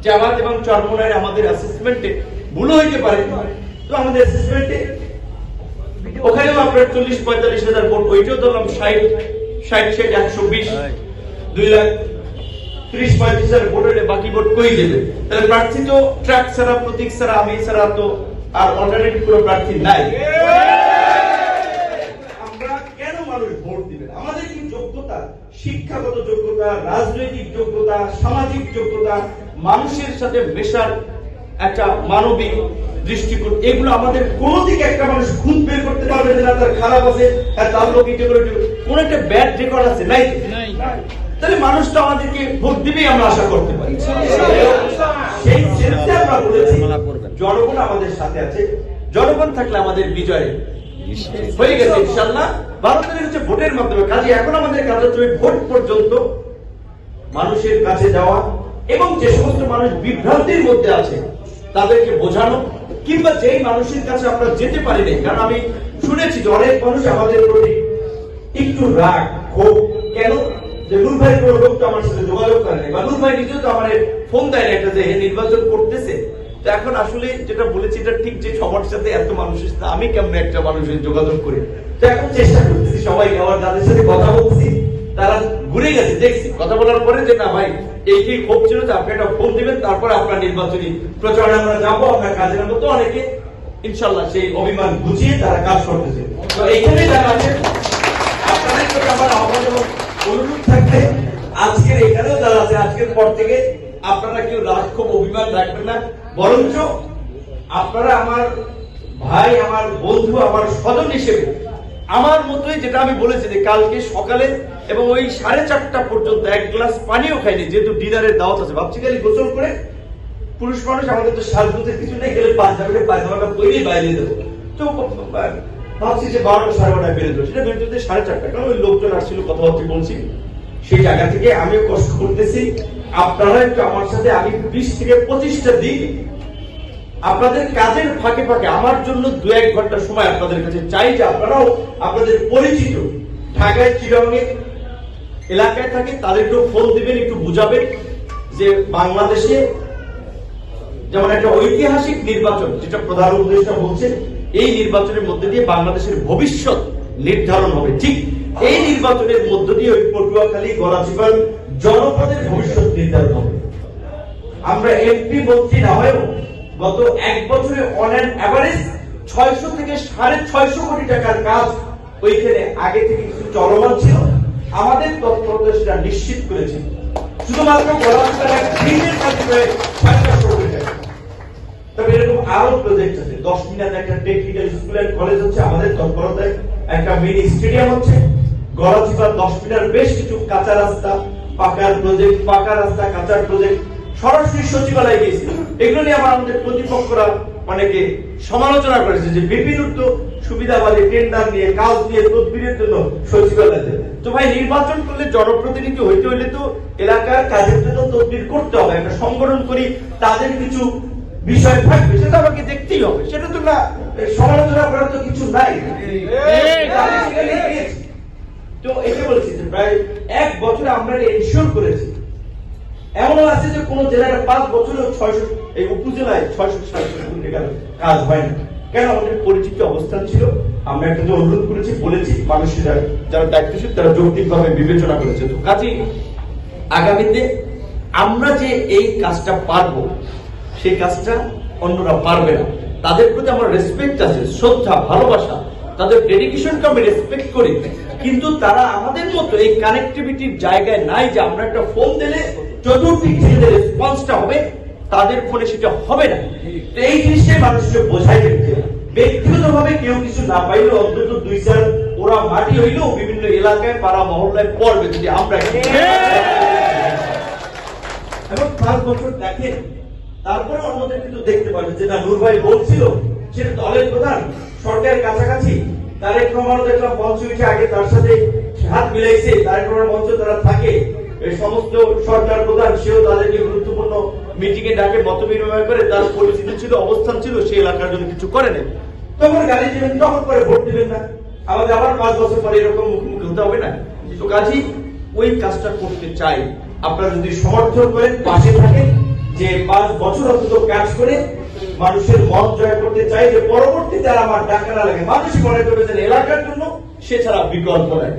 জামাত এবং চরমোনায় আমাদের অ্যাসেসমেন্টে ভুল হইতে পারে, তো আমাদের অ্যাসেসমেন্টে ওখানেও আপনার 40-45,000 ভোট, ওইটাও ধরলাম 60-120 2,30,000-35,000 ভোট হলে বাকি ভোট কই দেবে? তাহলে প্রার্থী তো ট্রাক ছাড়া, প্রতীক ছাড়া, আমি ছাড়া তো আর অল্টারনেটিভ কোনো প্রার্থী নাই। আমরা কেন মানুষ ভোট দিবেন? আমাদের কি যোগ্যতা, শিক্ষাগত যোগ্যতা, রাজনৈতিক যোগ্যতা, সামাজিক যোগ্যতা, মানুষের সাথে মেশার একটা মানবিক দৃষ্টিকোণ, এগুলো আমাদের কোন দিকে একটা মানুষ খুঁজ বের করতে পারবে না তার খারাপ আছে, তার লোক এটা করে কোন একটা ব্যাড রেকর্ড আছে নাই? তাহলে মানুষ তো আমাদেরকে ভোট দিবেই আমরা আশা করতে পারি। সেই সেন্সে আমরা বলেছি জনগণ আমাদের সাথে আছে, জনগণ থাকলে আমাদের বিজয় হয়ে গেছে ইনশাআল্লাহ। 12 তারিখ হচ্ছে ভোটের মাধ্যমে। কাজে এখন আমাদের কাজ হচ্ছে ভোট পর্যন্ত মানুষের কাছে যাওয়া এবং যে সমস্ত মানুষ বিভ্রান্তির মধ্যে আছে তাদেরকে বোঝানো, কিংবা যেই মানুষের কাছে আমরা যেতে পারি না, কারণ আমি শুনেছি যে অনেক মানুষ আমাদের প্রতি একটু রাগ ক্ষোভ, কেন যে নূর ভাই কোনো লোক তো আমার সাথে যোগাযোগ করে না, বা নূর ভাই নিজেও তো আমার ফোন দেয় না একটা যে নির্বাচন করতেছে। তো এখন আসলে যেটা বলেছি এটা ঠিক যে সবার সাথে এত মানুষের সাথে আমি কেমন একটা মানুষের যোগাযোগ করি। তো এখন চেষ্টা করতেছি সবাইকে, আমার যাদের সাথে কথা বলছি তারা ঘুরে গেছে, দেখছি কথা বলার পরে যে না ভাই এই কি ক্ষোভ ছিল, তো আপনি একটা ফোন দিবেন, তারপর আপনার নির্বাচনী প্রচারণা আমরা যাবো, আপনার কাজের মতো অনেকে ইনশাল্লাহ সেই অভিমান বুঝিয়ে তারা কাজ করতেছে। তো এইখানে যারা আছে আপনাদের প্রতি আমার আহ্বান এবং অনুরোধ থাকবে, আজকের এখানেও যারা আছে আজকের পর থেকে আপনারা কেউ রাগ ক্ষোভ অভিমান রাখবেন না, বরঞ্চ আপনারা আমার ভাই, আমার বন্ধু, আমার স্বজন হিসেবে আমার মতোই, যেটা আমি বলেছি যে কালকে সকালে এবং ওই 4:30 পর্যন্ত এক গ্লাস পানিও খাইনি, যেহেতু ডিনারের দাওয়াত আছে। ভাবছি খালি গোসল করে, পুরুষ মানুষ আমাদের তো সাজগোজের কিছু নেই, গেলে পায়জামাটা পরেই বাইরে দেবো, তো ভাবছি যে 12টা 12:30 বেড়ে দেবো, সেটা বেরোতে 4:30, কারণ ওই লোকজন আসছিল কথাবার্তা বলছি, সেই জায়গা থেকে আমিও কষ্ট করতেছি। আপনারা একটু আমার সাথে, আমি 20 থেকে 25টা দিন আপনাদের কাজের ফাঁকে ফাঁকে আমার জন্য 2-1 ঘন্টা সময় আপনাদের কাছে চাই, যে আপনারাও আপনাদের পরিচিত ঢাকায় চিরঙ্গে এলাকায় থাকে তাদেরকেও ফোন দিবেন, একটু বুঝাবেন যে বাংলাদেশে যেমন একটা ঐতিহাসিক নির্বাচন, যেটা প্রধান উপদেষ্টা বলছেন, এই নির্বাচনের মধ্যে দিয়ে বাংলাদেশের ভবিষ্যৎ নির্ধারণ হবে, ঠিক এই নির্বাচনের মধ্য দিয়ে ওই পটুয়াখালী গড়াচিপাড় জনপদের ভবিষ্যৎ নির্ধারণ হবে। আমরা এমপি মন্ত্রী না হয়েও গত 1 বছরে অন অ্যান এভারেজ 600 থেকে 650 কোটি টাকার কাজ ওইখানে আগে থেকে কিছু চলমান ছিল, আমাদের তৎপরতা সেটা নিশ্চিত করেছে। শুধুমাত্র গড়াচিপাড়ার গ্রিনের কাজে প্রায় 500 কোটি টাকা। তবে এরকম আরো প্রজেক্ট আছে, 10 মিনিট একটা টেকনিক্যাল স্কুল এন্ড কলেজ হচ্ছে আমাদের তৎপরতায়, একটা মিনি স্টেডিয়াম হচ্ছে, গড়াচিপাড়া 10 মিনিট বেশ কিছু কাঁচা রাস্তা, পাকার প্রজেক্ট, পাকা রাস্তা, কাঁচার প্রজেক্ট, সরাসরি সচিবালয় গিয়েছিল। এগুলো নিয়ে আমাদের প্রতিপক্ষরা অনেকে সমালোচনা করেছে যে বিভিন্ন সুবিধাবাদী টেন্ডার নিয়ে কাজ নিয়ে তদবিরের জন্য সচিবালয় দেবে। তো ভাই নির্বাচন করলে জনপ্রতিনিধি হইতে হইলে তো এলাকার কাজের জন্য তদবির করতে হবে, একটা সংগঠন করি, তাদের কিছু বিষয় থাকবে, সেটা আমাকে দেখতেই হবে, সেটা তো না সমালোচনা করার তো কিছু নাই। তো এটা বলছি যে প্রায় 1 বছরে আমরা এনশিওর করেছি, এমনও আছে যে কোন জেলায় 5 বছরে 600, এই উপজেলায় 660 কোটি টাকার কাজ হয় না। কেন? আমাদের পরিচিত অবস্থান ছিল, আমরা একটা যে অনুরোধ করেছি, বলেছি, মানুষের যারা দায়িত্বশীল তারা যৌক্তিকভাবে বিবেচনা করেছে। তো কাজেই আগামীতে আমরা যে এই কাজটা পারবো, সেই কাজটা অন্যরা পারবে না। তাদের প্রতি আমার রেসপেক্ট আছে, শ্রদ্ধা, ভালোবাসা, তাদের ডেডিকেশনকে আমি রেসপেক্ট করি, কিন্তু তারা আমাদের মতো এই কানেক্টিভিটির জায়গায় নাই যে আমরা একটা ফোন দিলে চতুর্দিক থেকে যে রেসপন্সটা হবে তাদের ফোনে সেটা হবে না। এই জিনিসটাই মানুষকে বোঝাই দিতে, ব্যক্তিগতভাবে কেউ কিছু না পাইলেও অন্তত 2-4 ওরা মাটি হইলেও বিভিন্ন এলাকায় পাড়া মহল্লায় পড়বে, যদি আমরা এবং 5 বছর দেখেন তারপরে আমাদের কিন্তু দেখতে পাবেন যে না, নূর ভাই বলছিল সেটা দলের প্রধান, সরকারের কাছাকাছি, তারেক রহমানও দেখলাম মঞ্চ উঠে আগে তার সাথে হাত মিলাইছে, তারেক রহমান মঞ্চ তারা থাকে, এই সমস্ত সরকার প্রধান সেও তাদেরকে গুরুত্বপূর্ণ মিটিং এ ডাকে, মত বিনিময় করে, তার পরিচিতি ছিল, অবস্থান ছিল, সেই এলাকার জন্য কিছু করে নেন, তখন গালি দিবেন, তখন পরে ভোট দিবেন না, আমাদের আবার 5 বছর পরে এরকম মুখোমুখি হতে হবে না। তো কাজেই ওই কাজটা করতে চাই, আপনারা যদি সমর্থন করেন, পাশে থাকেন, যে 5 বছর অন্তত কাজ করে মানুষের মন জয় করতে চাই, যে পরবর্তীতে আর আমার টাকা না লাগে, মানুষ মনে করবে যে এলাকার জন্য, সে ছাড়া বিকল্প নাই।